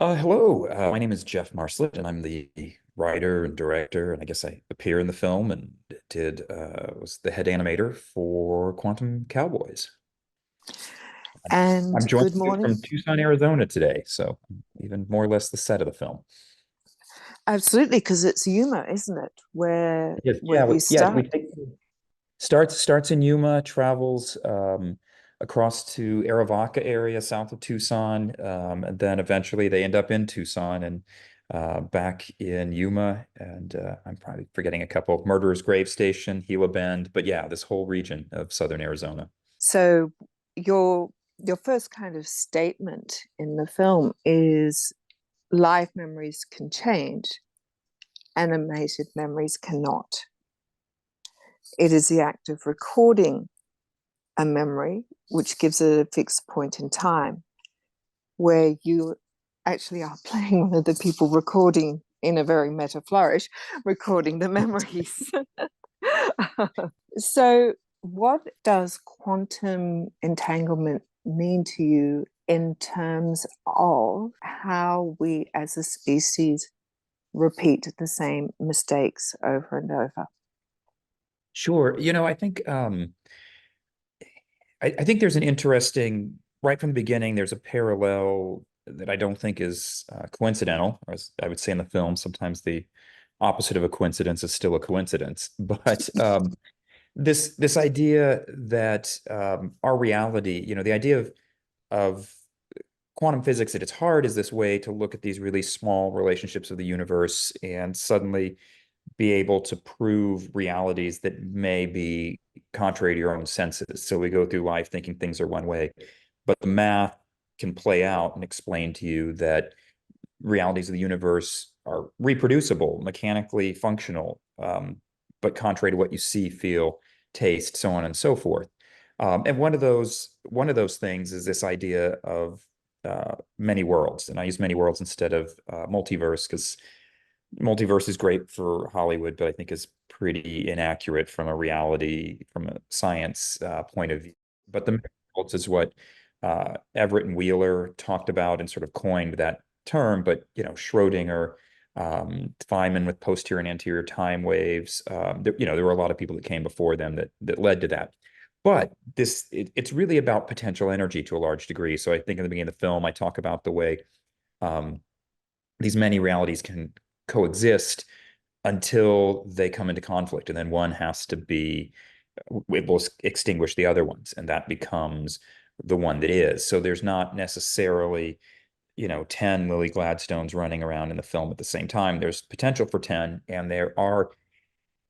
Hello, my name is Geoff Marslett, and I'm the writer and director, and I guess I appear in the film and was the head animator for Quantum Cowboys. And I'm joining good you morning. from Tucson, Arizona today, so even more or less the set of the film. Absolutely, because it's Yuma, isn't it? Where Yes, where yeah, we we start. think starts in Yuma, travels across to Arivaca area south of Tucson, and then eventually they end up in Tucson and back in Yuma. And I'm probably forgetting a couple: Murderer's Grave Station, Gila Bend, but yeah, this whole region of southern Arizona. So your first kind of statement in the film is live memories can change, animated memories cannot. It is the act of recording a memory which gives it a fixed point in time where you actually are playing one of the people recording in a very meta flourish, recording the memories. So, what does quantum entanglement mean to you in terms of how we as a species repeat the same mistakes over and over? Sure. I think I think there's an interesting right from the beginning. There's a parallel that I don't think is coincidental, or as I would say in the film, sometimes the opposite of a coincidence is still a coincidence. But this idea that our reality, the idea of quantum physics at its heart is this way to look at these really small relationships of the universe and suddenly be able to prove realities that may be contrary to your own senses. So we go through life thinking things are one way, but the math can play out and explain to you that realities of the universe are reproducible, mechanically functional, but contrary to what you see, feel, taste, so on and so forth. And one of those things is this idea of many worlds, and I use many worlds instead of multiverse because multiverse is great for Hollywood, but I think is pretty inaccurate from a reality, from a science point of view. But the worlds is what Everett and Wheeler talked about and sort of coined that term. But Schrodinger, Feynman with posterior and anterior time waves. There were a lot of people that came before them that led to that. But it's really about potential energy to a large degree. So I think in the beginning of the film, I talk about the way um, these many realities can coexist until they come into conflict, and then one has to be it will extinguish the other ones, and that becomes the one that is. So there's not necessarily 10 Lily Gladstones running around in the film at the same time. There's potential for 10, and there are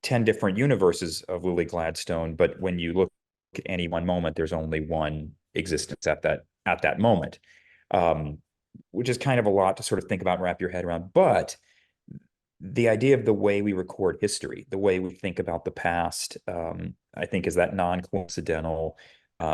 10 different universes of Lily Gladstone, but when you look at any one moment, there's only one existence at that moment. um, which is kind of a lot to sort of think about and wrap your head around. But the idea of the way we record history, the way we think about the past, I think is that non-coincidental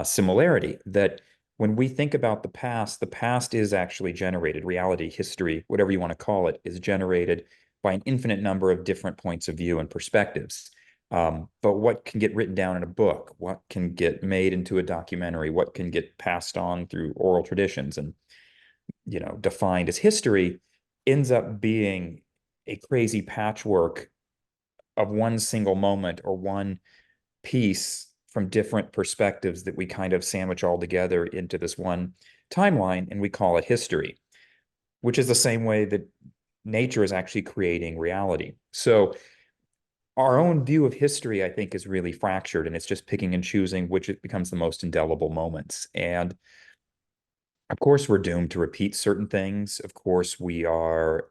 similarity that when we think about the past is actually generated. Reality, history, whatever you want to call it, is generated by an infinite number of different points of view and perspectives. But what can get written down in a book? What can get made into a documentary? What can get passed on through oral traditions and defined as history ends up being a crazy patchwork of one single moment or one piece from different perspectives that we kind of sandwich all together into this one timeline, and we call it history, which is the same way that nature is actually creating reality. So our own view of history, I think, is really fractured, and it's just picking and choosing which it becomes the most indelible moments. And of course, we're doomed to repeat certain things. Of course, we are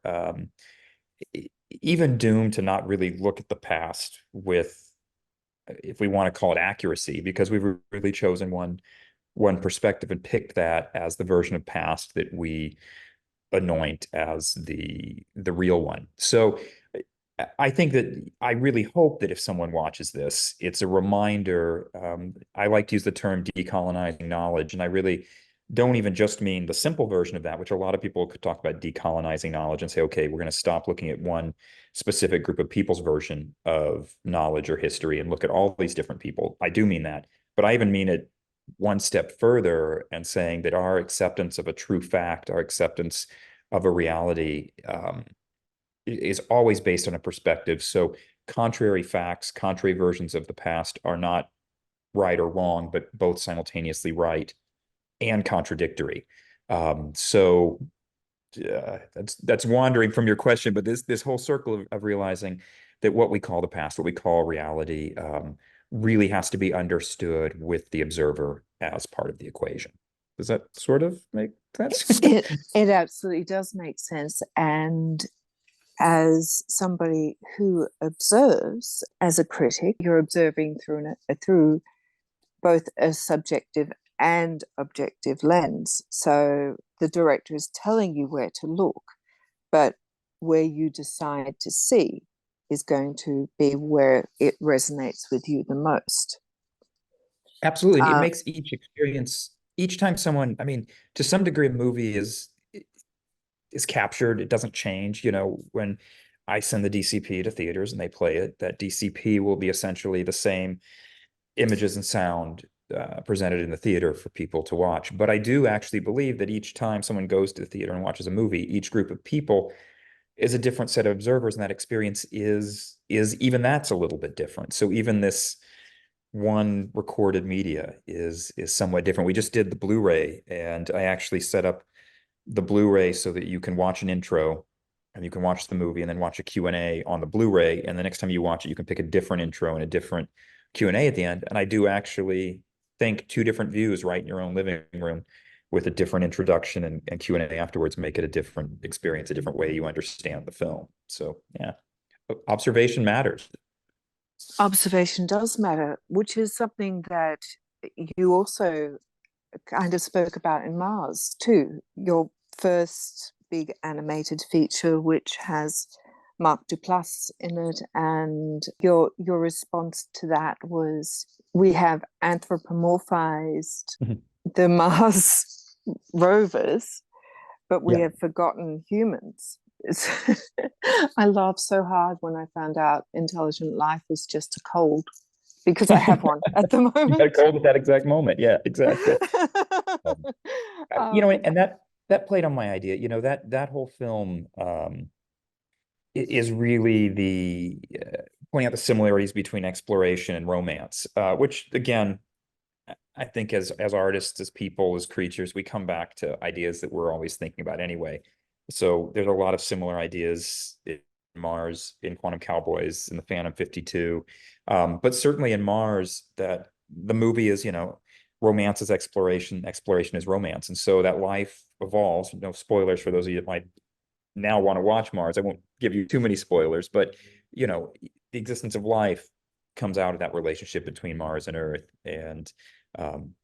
even doomed to not really look at the past with, if we want to call it accuracy, because we've really chosen one perspective and picked that as the version of past that we anoint as the real one. So I think that I really hope that if someone watches this, it's a reminder. I like to use the term decolonizing knowledge, and I really don't even just mean the simple version of that, which a lot of people could talk about decolonizing knowledge and say, okay, we're going to stop looking at one specific group of people's version of knowledge or history and look at all these different people. I do mean that, but I even mean it one step further and saying that our acceptance of a true fact, our acceptance of a reality is always based on a perspective. So contrary facts, contrary versions of the past are not right or wrong, but both simultaneously right and contradictory. So that's wandering from your question, but this whole circle of realizing that what we call the past, what we call reality, really has to be understood with the observer as part of the equation. Does that sort of make sense? It absolutely does make sense. And as somebody who observes, as a critic, you're observing through both a subjective and objective lens. So the director is telling you where to look, but where you decide to see is going to be where it resonates with you the most. Absolutely. And it makes each experience, each time someone, I mean, to some degree, a movie is captured, it doesn't change. When I send the DCP to theaters and they play it, that DCP will be essentially the same images and sound presented in the theater for people to watch. But I do actually believe that each time someone goes to the theater and watches a movie, each group of people is a different set of observers, and that experience is even that's a little bit different. So even this one recorded media is somewhat different. We just did the Blu-ray, and I actually set up the Blu-ray so that you can watch an intro and you can watch the movie and then watch a Q&A on the Blu-ray. And the next time you watch it, you can pick a different intro and a different Q&A at the end. And I do actually think two different views right in your own living room with a different introduction and Q&A afterwards make it a different experience, a different way you understand the film. So yeah, observation matters. Observation does matter, which is something that you also kind of spoke about in Mars too. Your first big animated feature, which has Mark Duplass in it, and your response to that was, we have anthropomorphized the Mars rovers, but we have forgotten humans. I laughed so hard when I found out intelligent life was just a cold, because I have one at the moment. You got a cold at that exact moment. Yeah, exactly. And that played on my idea. That whole film is really the pointing out the similarities between exploration and romance, which again, I think as artists, as people, as creatures, we come back to ideas that we're always thinking about anyway. So there's a lot of similar ideas in Mars, in Quantum Cowboys, in the Phantom 52. But certainly in Mars, that the movie is, romance is exploration, exploration is romance. And so that life evolves. No spoilers for those of you that might now want to watch Mars. I won't give you too many spoilers, but the existence of life comes out of that relationship between Mars and Earth. And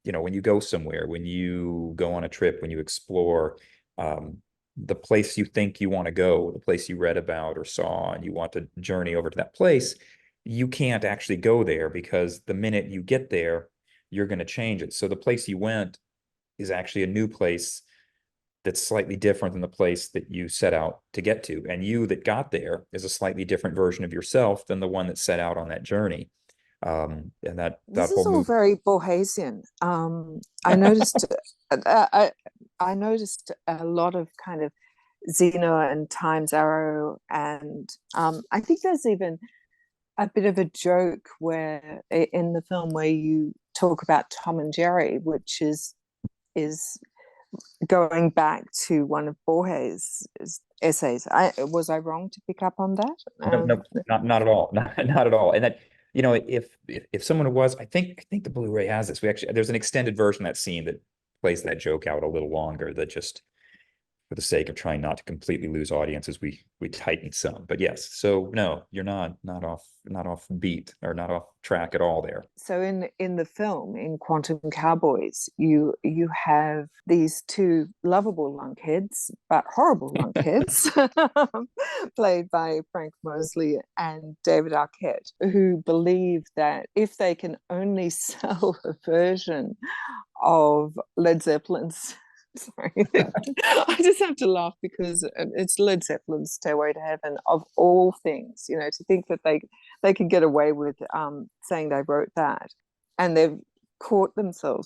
when you go somewhere, when you go on a trip, when you explore, the place you think you want to go, the place you read about or saw, and you want to journey over to that place, you can't actually go there, because the minute you get there, you're going to change it. So the place you went is actually a new place that's slightly different than the place that you set out to get to. And you that got there is a slightly different version of yourself than the one that set out on that journey. And that this whole is all movie. very Borgesian. I noticed I noticed a lot of kind of Xena and Time's Arrow, and I think there's even a bit of a joke where in the film where you talk about Tom and Jerry, which is going back to one of Borges' essays. Was I wrong to pick up on that? No, not at all. Not at all. And that, if someone was, I think the Blu-ray has this. There's an extended version of that scene that plays that joke out a little longer, that just for the sake of trying not to completely lose audiences, we tightened some. But yes, so no, you're not off beat or not off track at all there. So in the film, in Quantum Cowboys, you have these two lovable lunkheads, but horrible lunkheads, played by Frank Mosley and David Arquette, who believe that if they can only sell a version of Led Zeppelin's sorry, I just have to laugh because it's Led Zeppelin's Stairway to Heaven, of all things, to think that they can get away with saying they wrote that, and they've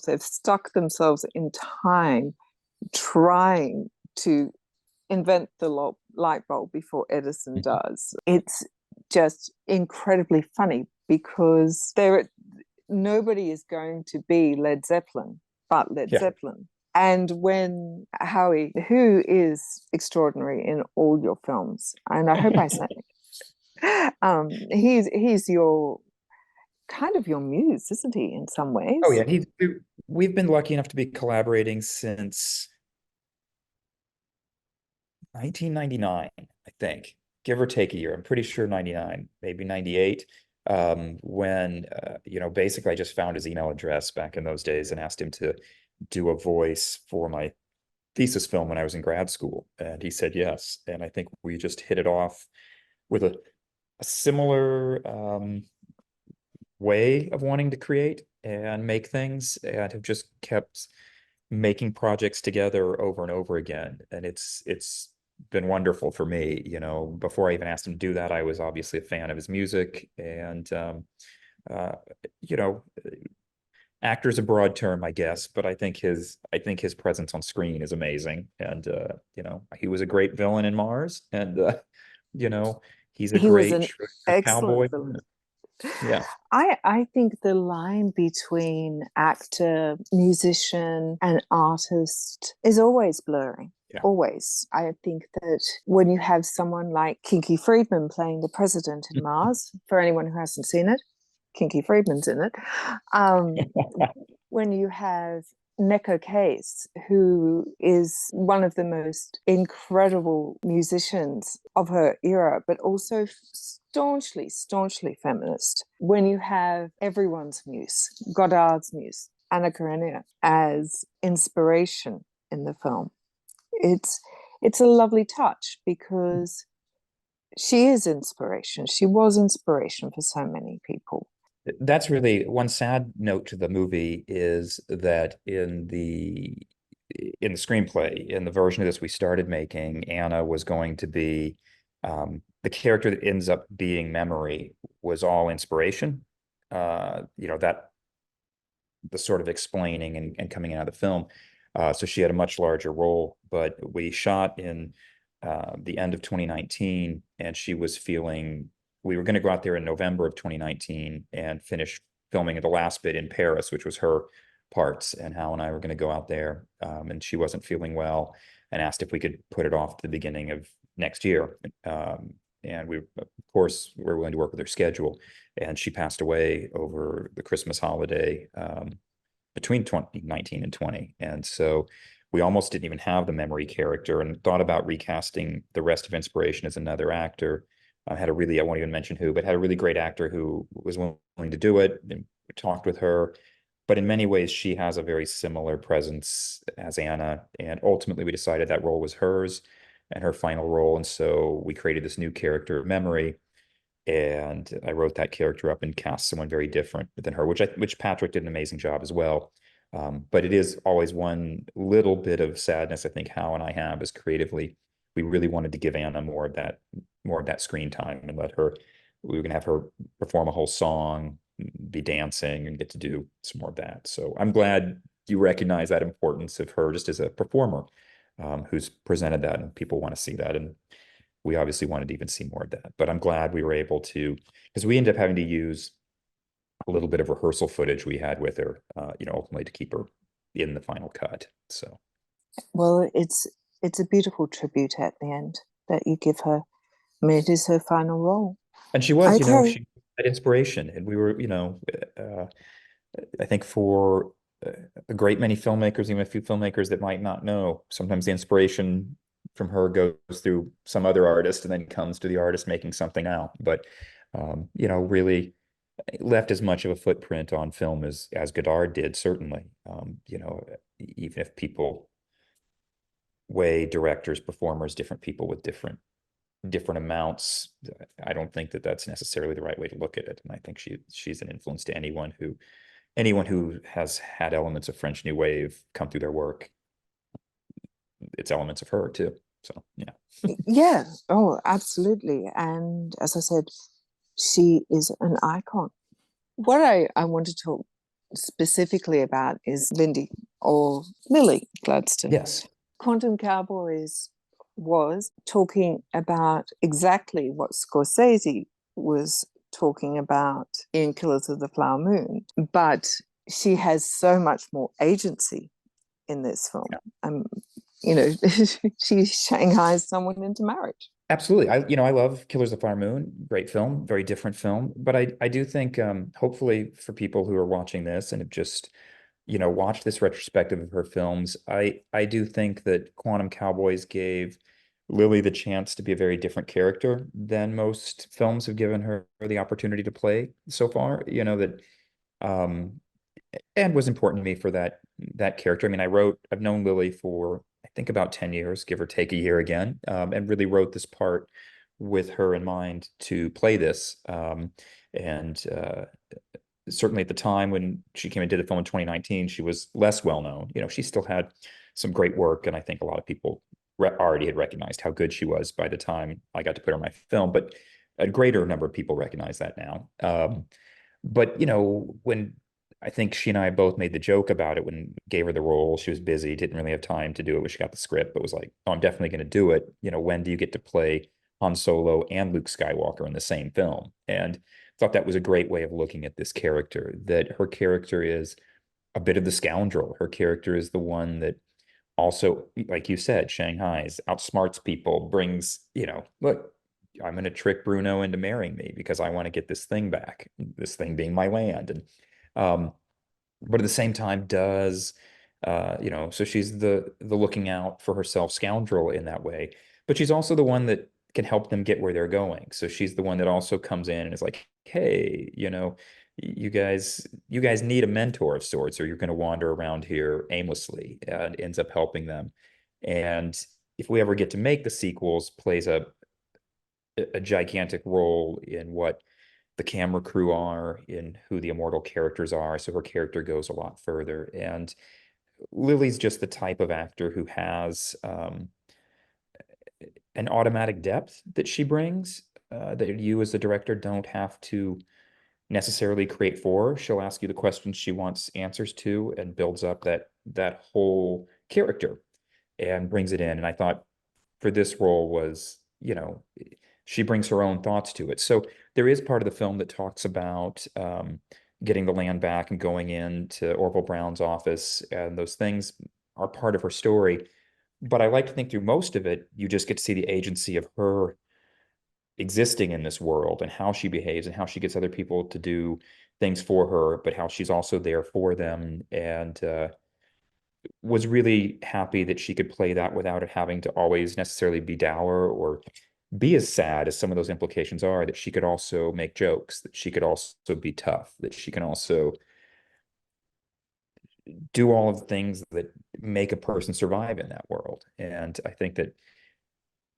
they've stuck themselves in time trying to invent the light bulb before Edison does. It's just incredibly funny because nobody is going to be Led Zeppelin but Led Yeah. Zeppelin. And when Howie, who is extraordinary in all your films, and I hope I say he's your kind of your muse, isn't he, in some ways? Oh yeah, we've been lucky enough to be collaborating since 1999, I think, give or take a year. I'm pretty sure 99, maybe 98. When basically I just found his email address back in those days and asked him to do a voice for my thesis film when I was in grad school, and he said yes. And I think we just hit it off with a similar way of wanting to create and make things, and have just kept making projects together over and over again. And it's been wonderful for me. Before I even asked him to do that, I was obviously a fan of his music. And uh, you know, actor's a broad term, I guess, but I think his presence on screen is amazing. And he was a great villain in Mars, and you know, he's a He was great an cowboy. excellent villain. Yeah. I think the line between actor, musician, and artist is always blurring. Yeah. Always. I think that when you have someone like Kinky Friedman playing the president in Mars, for anyone who hasn't seen it, Kinky Friedman's in it. When you have Neko Case, who is one of the most incredible musicians of her era, but also staunchly feminist. When you have everyone's muse, Godard's muse, Anna Karenina, as inspiration in the film, it's a lovely touch because she is inspiration. She was inspiration for so many people. That's really one sad note to the movie, is that in the screenplay, in the version of this we started making, Anna was going to be the character that ends up being Memory was all inspiration. That the sort of explaining and coming out of the film. So she had a much larger role, but we shot in the end of 2019, and we were going to go out there in November of 2019 and finish filming the last bit in Paris, which was her parts. And Hal and I were going to go out there, and she wasn't feeling well, and asked if we could put it off to the beginning of next year. And we, of course, were willing to work with her schedule. And she passed away over the Christmas holiday, between 2019 and 20. And so we almost didn't even have the Memory character, and thought about recasting the rest of Inspiration as another actor. I won't even mention who, but had a really great actor who was willing to do it, and we talked with her. But in many ways, she has a very similar presence as Anna. And ultimately, we decided that role was hers and her final role. And so we created this new character, Memory. And I wrote that character up and cast someone very different than her, which Patrick did an amazing job as well. But it is always one little bit of sadness, I think, Hal and I have, is creatively, we really wanted to give Anna more of that screen time, and we were going to have her perform a whole song, be dancing, and get to do some more of that. So I'm glad you recognize that importance of her just as a performer, who's presented that, and people want to see that. And we obviously wanted to even see more of that. But I'm glad we were able to, because we ended up having to use a little bit of rehearsal footage we had with her, ultimately to keep her in the final cut. So, well, it's a beautiful tribute at the end that you give her. I mean, it is her final role. and she was, Okay. she had inspiration, and we were, I think for a great many filmmakers, even a few filmmakers that might not know, sometimes the inspiration from her goes through some other artist and then comes to the artist making something now. But really left as much of a footprint on film as Godard did, certainly. Even if people weigh directors, performers, different people with different amounts, I don't think that that's necessarily the right way to look at it. And I think she's an influence to anyone who has had elements of French New Wave come through their work. It's elements of her too. So yeah. Yeah. Oh, absolutely. And as I said, she is an icon. What I want to talk specifically about is Lindy, or Lily Gladstone. Yes. Quantum Cowboys was talking about exactly what Scorsese was talking about in Killers of the Flower Moon, but she has so much more agency in this film. Um, you know, she shanghais someone into marriage. Absolutely. I love Killers of the Flower Moon. Great film, very different film. But I do think, hopefully for people who are watching this and have just, watched this retrospective of her films, I do think that Quantum Cowboys gave Lily the chance to be a very different character than most films have given her the opportunity to play so far. Um, and was important to me for that character. I mean, I've known Lily for I think about 10 years, give or take a year again, and really wrote this part with her in mind to play this. And certainly at the time when she came and did the film in 2019, she was less well known. She still had some great work, and I think a lot of people already had recognized how good she was by the time I got to put her in my film, but a greater number of people recognize that now. But when I think she and I both made the joke about it when gave her the role. She was busy, didn't really have time to do it when she got the script, but was like, "Oh, I'm definitely going to do it." When do you get to play Han Solo and Luke Skywalker in the same film? And thought that was a great way of looking at this character, that her character is a bit of the scoundrel. Her character is the one that also, like you said, Shanghai's outsmarts people, brings, look, I'm going to trick Bruno into marrying me because I want to get this thing back, this thing being my land. And um, but at the same time does so she's the looking out for herself scoundrel in that way, but she's also the one that can help them get where they're going. So she's the one that also comes in and is like, hey, you guys need a mentor of sorts, or you're going to wander around here aimlessly, and ends up helping them. And if we ever get to make the sequels, plays a gigantic role in what the camera crew are, in who the immortal characters are. So her character goes a lot further. And Lily's just the type of actor who has an automatic depth that she brings, that you as the director don't have to necessarily create for her. She'll ask you the questions she wants answers to and builds up that whole character and brings it in. And I thought for this role was, she brings her own thoughts to it. So there is part of the film that talks about getting the land back and going into Orville Brown's office, and those things are part of her story. But I like to think through most of it, you just get to see the agency of her existing in this world and how she behaves and how she gets other people to do things for her, but how she's also there for them. And was really happy that she could play that without it having to always necessarily be dour or be as sad as some of those implications are, that she could also make jokes, that she could also be tough, that she can also do all of the things that make a person survive in that world. And I think that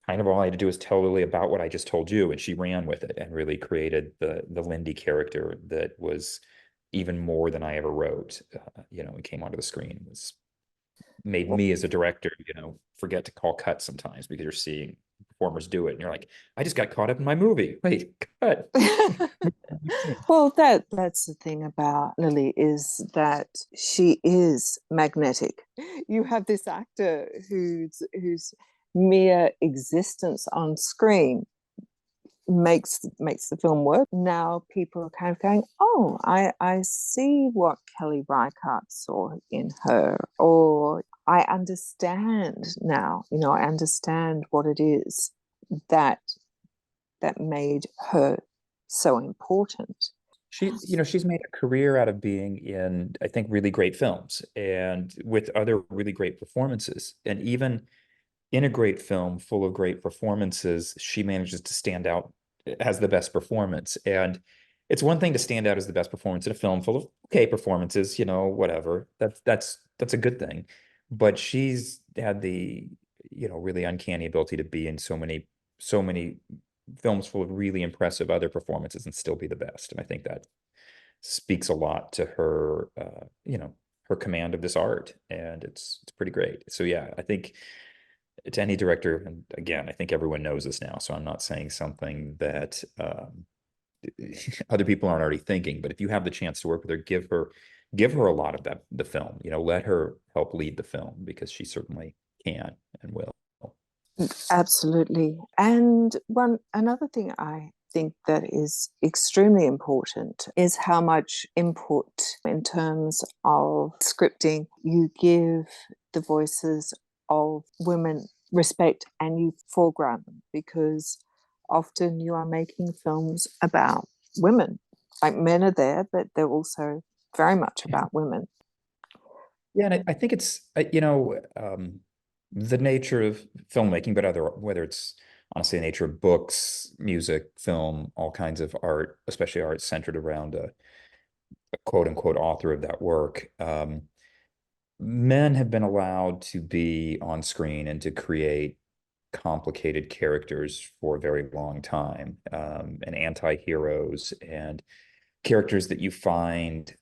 kind of all I had to do was tell Lily about what I just told you, and she ran with it and really created the Lindy character that was even more than I ever wrote. And came onto the screen. It was made me as a director, forget to call cut sometimes because you're seeing performers do it and you're like, I just got caught up in my movie. Wait, cut. Well, that's the thing about Lily, is that she is magnetic. You have this actor whose mere existence on screen makes the film work. Now people are kind of going, oh, I see what Kelly Reichardt saw in her, or I understand now. I understand what it is that made her so important. She's made a career out of being in, I think, really great films and with other really great performances. And even in a great film full of great performances, she manages to stand out as the best performance. And it's one thing to stand out as the best performance in a film full of okay performances, whatever. That's a good thing. But she's had the, really uncanny ability to be in so many films full of really impressive other performances and still be the best. And I think that speaks a lot to her, her command of this art, and it's pretty great. So yeah, I think to any director, and again, I think everyone knows this now, so I'm not saying something that other people aren't already thinking, but if you have the chance to work with her, give her a lot of the film, let her help lead the film because she certainly can and will. Absolutely. And another thing I think that is extremely important is how much input in terms of scripting you give the voices of women respect and you foreground them, because often you are making films about women. Like, men are there, but they're also very much about women. Yeah, and I think it's the nature of filmmaking, but other whether it's honestly the nature of books, music, film, all kinds of art, especially art centered around a quote unquote author of that work. Men have been allowed to be on screen and to create complicated characters for a very long time, and anti-heroes and characters that you find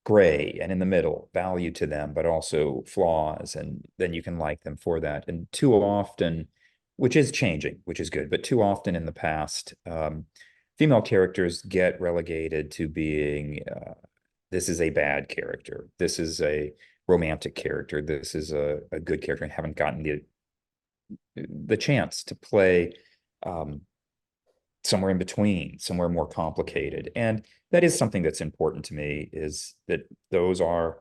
gray and in the middle, value to them, but also flaws, and then you can like them for that. And too often, which is changing, which is good, but too often in the past, female characters get relegated to being this is a bad character, this is a romantic character, this is a good character, and haven't gotten the chance to play um, somewhere in between, somewhere more complicated. And that is something that's important to me, is that those are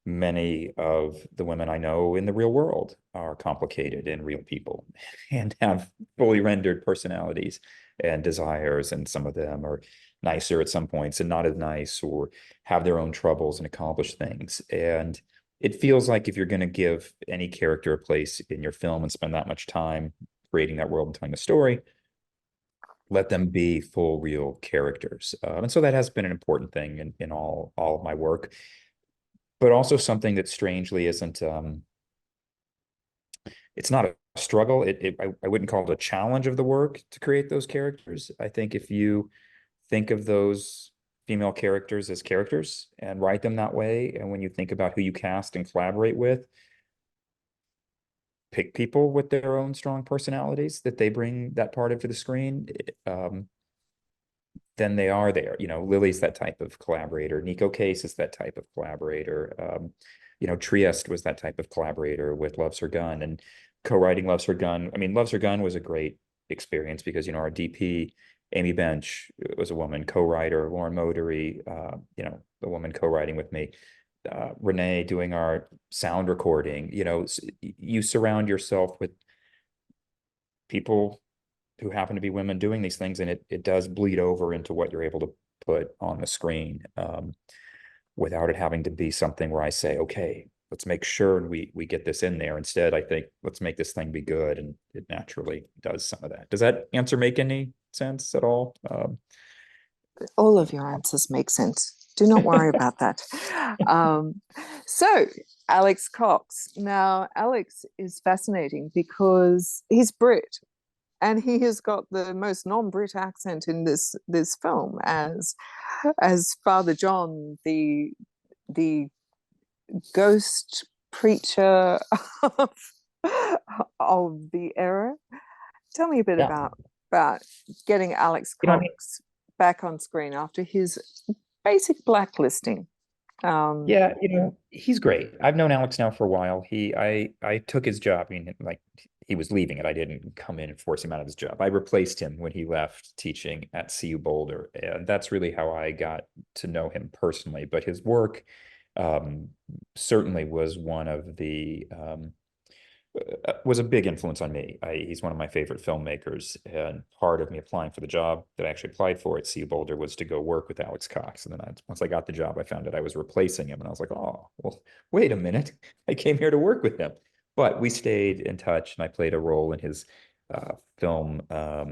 many of the women I know in the real world are complicated and real people and have fully rendered personalities and desires. And some of them are nicer at some points and not as nice, or have their own troubles and accomplish things. And it feels like if you're going to give any character a place in your film and spend that much time creating that world and telling a story, let them be full real characters. And so that has been an important thing in all of my work, but also something that strangely isn't it's not a struggle. I wouldn't call it a challenge of the work to create those characters. I think if you think of those female characters as characters and write them that way, and when you think about who you cast and collaborate with, pick people with their own strong personalities that they bring that part into the screen, then they are there. Lily's that type of collaborator. Nico Case is that type of collaborator. Trieste was that type of collaborator with Loves Her Gun, and co-writing Loves Her Gun. I mean, Loves Her Gun was a great experience because, our DP, Amy Bench, was a woman, co-writer, Lauren Motory, the woman co-writing with me, Renee doing our sound recording. You surround yourself with people who happen to be women doing these things, and it does bleed over into what you're able to put on the screen, without it having to be something where I say, okay, let's make sure we get this in there. Instead, I think, let's make this thing be good, and it naturally does some of that. Does that answer make any sense at all? All of your answers make sense. Do not worry about that. Um, so, Alex Cox. Now, Alex is fascinating because he's Brit, and he has got the most non-Brit accent in this film as Father John, the ghost preacher of, of the era. Tell me a bit Yeah. about getting Alex I mean, Cox back on screen after his basic blacklisting. Um, yeah, he's great. I've known Alex now for a while. I took his job. I mean, like, he was leaving it. I didn't come in and force him out of his job. I replaced him when he left teaching at CU Boulder, and that's really how I got to know him personally. But his work um, certainly was one of the was a big influence on me. He's one of my favorite filmmakers, and part of me applying for the job that I actually applied for at CU Boulder was to go work with Alex Cox. And then once I got the job, I found out I was replacing him, and I was like, oh, well, wait a minute, I came here to work with him. But we stayed in touch, and I played a role in his film uh,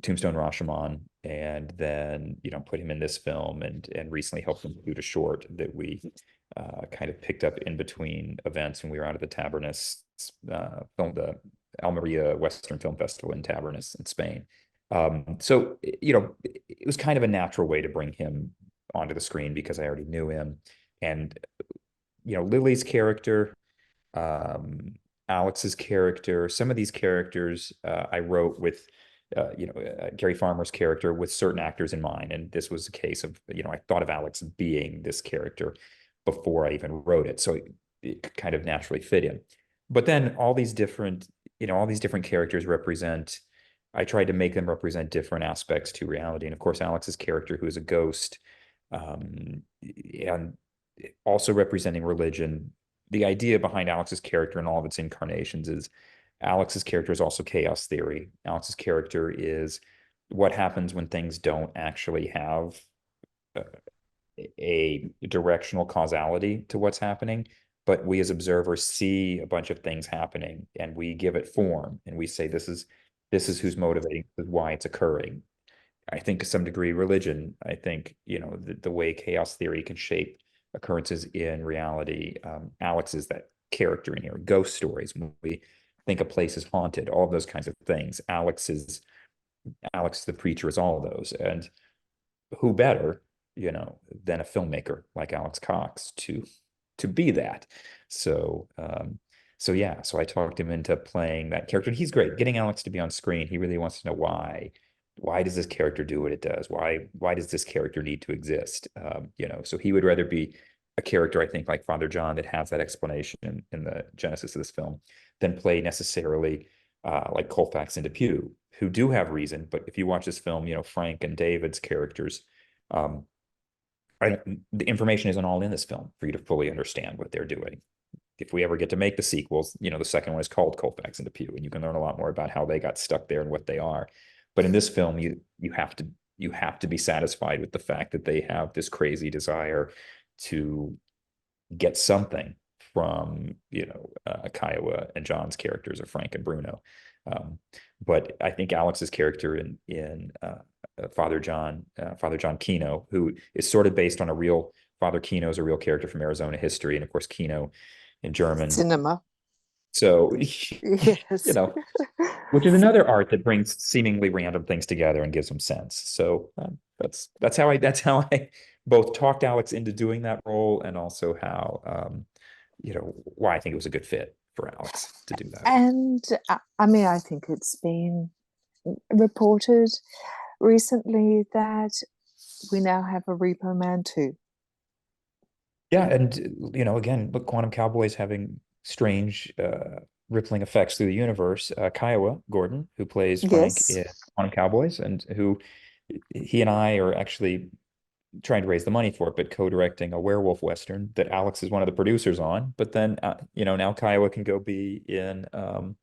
Tombstone Rashomon, and then put him in this film, and recently helped him shoot a short that we kind of picked up in between events when we were out at the Tabernas film, the Almeria Western Film Festival in Tabernas in Spain. So it was kind of a natural way to bring him onto the screen because I already knew him. And Lily's character, um, Alex's character, some of these characters I wrote with Gary Farmer's character with certain actors in mind. And this was a case of, I thought of Alex being this character before I even wrote it. So it kind of naturally fit in. But then all these different characters represent, I tried to make them represent different aspects to reality. And of course, Alex's character, who is a ghost, and also representing religion. The idea behind Alex's character and all of its incarnations is Alex's character is also chaos theory. Alex's character is what happens when things don't actually have uh, a directional causality to what's happening, but we as observers see a bunch of things happening and we give it form and we say this is who's motivating, this is why it's occurring. I think to some degree religion, I think, the way chaos theory can shape occurrences in reality. Alex is that character in here. Ghost stories, when we think a place is haunted, all of those kinds of things. Alex the preacher is all of those. And who better, than a filmmaker like Alex Cox to be that. So so I talked him into playing that character. And he's great. Getting Alex to be on screen, he really wants to know why. Why does this character do what it does? Why does this character need to exist? So he would rather be a character, I think, like Father John, that has that explanation in the genesis of this film, than play necessarily like Colfax and Depew, who do have reason. But if you watch this film, Frank and David's characters, um, the information isn't all in this film for you to fully understand what they're doing. If we ever get to make the sequels, the second one is called Colfax and Depew, and you can learn a lot more about how they got stuck there and what they are. But in this film, you have to be satisfied with the fact that they have this crazy desire to get something from Kiowa and John's characters, of Frank and Bruno. But I think Alex's character in Father John Kino, who is sort of based on a real Father Kino, is a real character from Arizona history, and of course Kino in German. Cinema. So Yes. which is another art that brings seemingly random things together and gives them sense. So that's how I both talked Alex into doing that role, and also how why I think it was a good fit for Alex to do that. And I mean, I think it's been reported recently that we now have a Repo Man too. Yeah, and again, look, Quantum Cowboys having strange rippling effects through the universe. Kiowa Gordon, who plays Frank Yes. in Quantum Cowboys, and who he and I are actually trying to raise the money for it, but co-directing a werewolf western that Alex is one of the producers on. But then now Kiowa can go be in the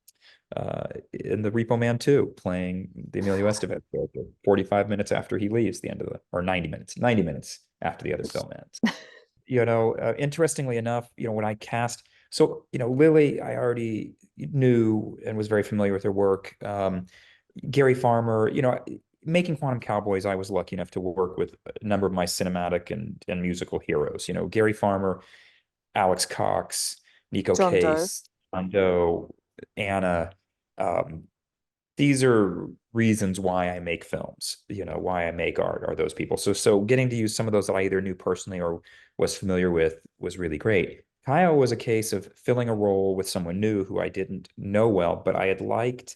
Repo Man 2, playing the Emilio Estevez character 45 minutes after he leaves, the end of the or 90 minutes after the other film ends. Interestingly enough, when I cast, so Lily, I already knew and was very familiar with her work. Gary Farmer, making Quantum Cowboys, I was lucky enough to work with a number of my cinematic and musical heroes. Gary Farmer, Alex Cox, Nico John Doe. Case, John Doe, Anna. Um, these are reasons why I make films, why I make art, are those people. So getting to use some of those that I either knew personally or was familiar with was really great. Kyle was a case of filling a role with someone new who I didn't know well, but I had liked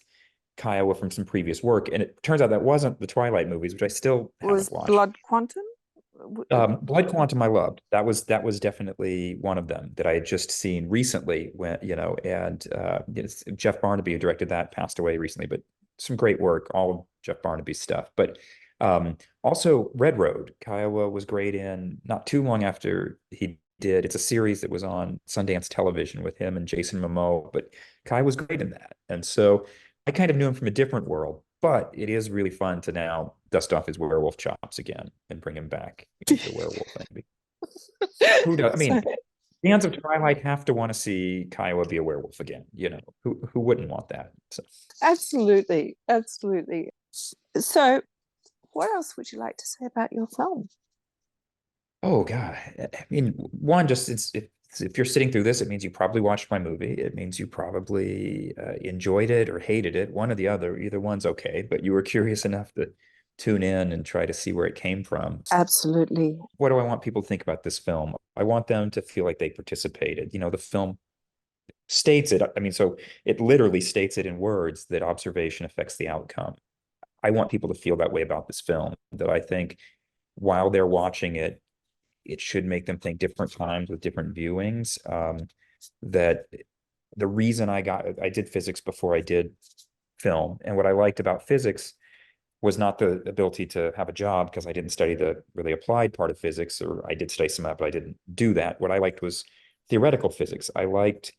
Kiowa from some previous work. And it turns out that wasn't the Twilight movies, which I still Was haven't watched. Blood Quantum? Blood Quantum I loved. That was definitely one of them that I had just seen recently when, and Geoff Barnaby, who directed that, passed away recently, but some great work, all of Geoff Barnaby's stuff. But also Red Road, Kiowa was great in not too long after he did. It's a series that was on Sundance Television with him and Jason Momoa, but Kai was great in that. And so I kind of knew him from a different world, but it is really fun to now dust off his werewolf chops again and bring him back into the werewolf thing. Who does? I mean, fans of Twilight have to want to see Kiowa be a werewolf again. Who wouldn't want that? So. Absolutely, absolutely. So, what else would you like to say about your film? Oh God. I mean, one, just if you're sitting through this, it means you probably watched my movie. It means you probably enjoyed it or hated it, one or the other. Either one's okay, but you were curious enough to tune in and try to see where it came from. Absolutely. What do I want people to think about this film? I want them to feel like they participated. The film states it. I mean, so it literally states it in words that observation affects the outcome. I want people to feel that way about this film, that I think while they're watching it, it should make them think different times with different viewings. That the reason I did physics before I did film. And what I liked about physics was not the ability to have a job, because I didn't study the really applied part of physics, or I did study some of it, but I didn't do that. What I liked was theoretical physics. I liked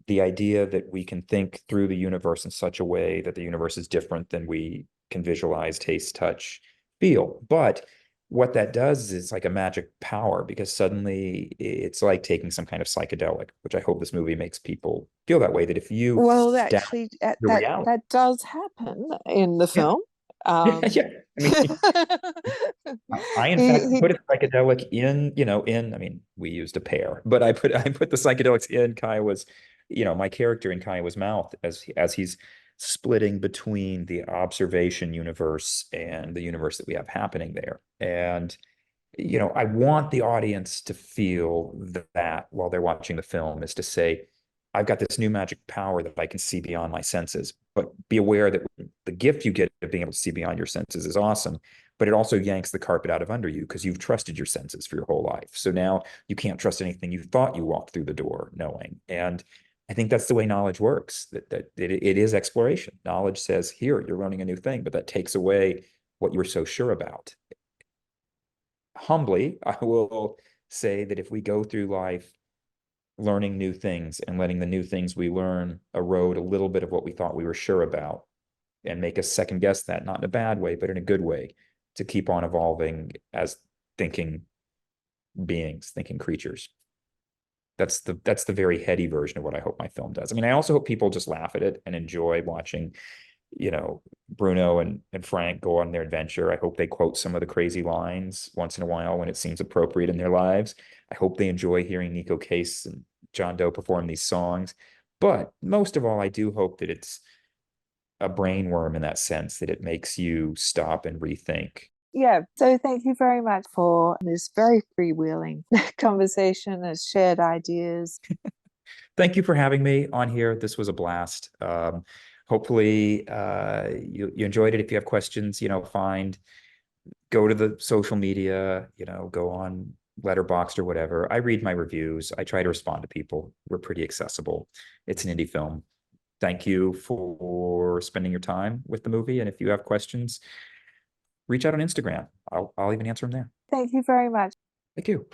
the idea that we can think through the universe in such a way that the universe is different than we can visualize, taste, touch, feel. But what that does is like a magic power, because suddenly it's like taking some kind of psychedelic, which I hope this movie makes people feel that way, that if you Well, down actually, the reality. that does happen in the Yeah. film. Yeah. I mean, I in fact he put a psychedelic in, I mean, we used a pear, but I put the psychedelics in Kiowa's, my character in Kiowa's mouth as he's splitting between the observation universe and the universe that we have happening there. And I want the audience to feel that while they're watching the film, is to say, I've got this new magic power that I can see beyond my senses. But be aware that the gift you get of being able to see beyond your senses is awesome, but it also yanks the carpet out of under you, because you've trusted your senses for your whole life. So now you can't trust anything you thought you walked through the door knowing. And I think that's the way knowledge works, that it is exploration. Knowledge says, here, you're learning a new thing, but that takes away what you were so sure about. Humbly, I will say that if we go through life learning new things and letting the new things we learn erode a little bit of what we thought we were sure about, and make us second guess that, not in a bad way, but in a good way, to keep on evolving as thinking beings, thinking creatures. That's the very heady version of what I hope my film does. I mean, I also hope people just laugh at it and enjoy watching, Bruno and Frank go on their adventure. I hope they quote some of the crazy lines once in a while when it seems appropriate in their lives. I hope they enjoy hearing Nico Case and John Doe perform these songs. But most of all, I do hope that it's a brainworm, in that sense, that it makes you stop and rethink. Yeah, so thank you very much for this very freewheeling conversation and shared ideas. Thank you for having me on here. This was a blast. Hopefully, you enjoyed it. If you have questions, go to the social media, go on Letterboxd or whatever. I read my reviews. I try to respond to people. We're pretty accessible. It's an indie film. Thank you for spending your time with the movie. And if you have questions, reach out on Instagram. I'll even answer them there. Thank you very much. Thank you.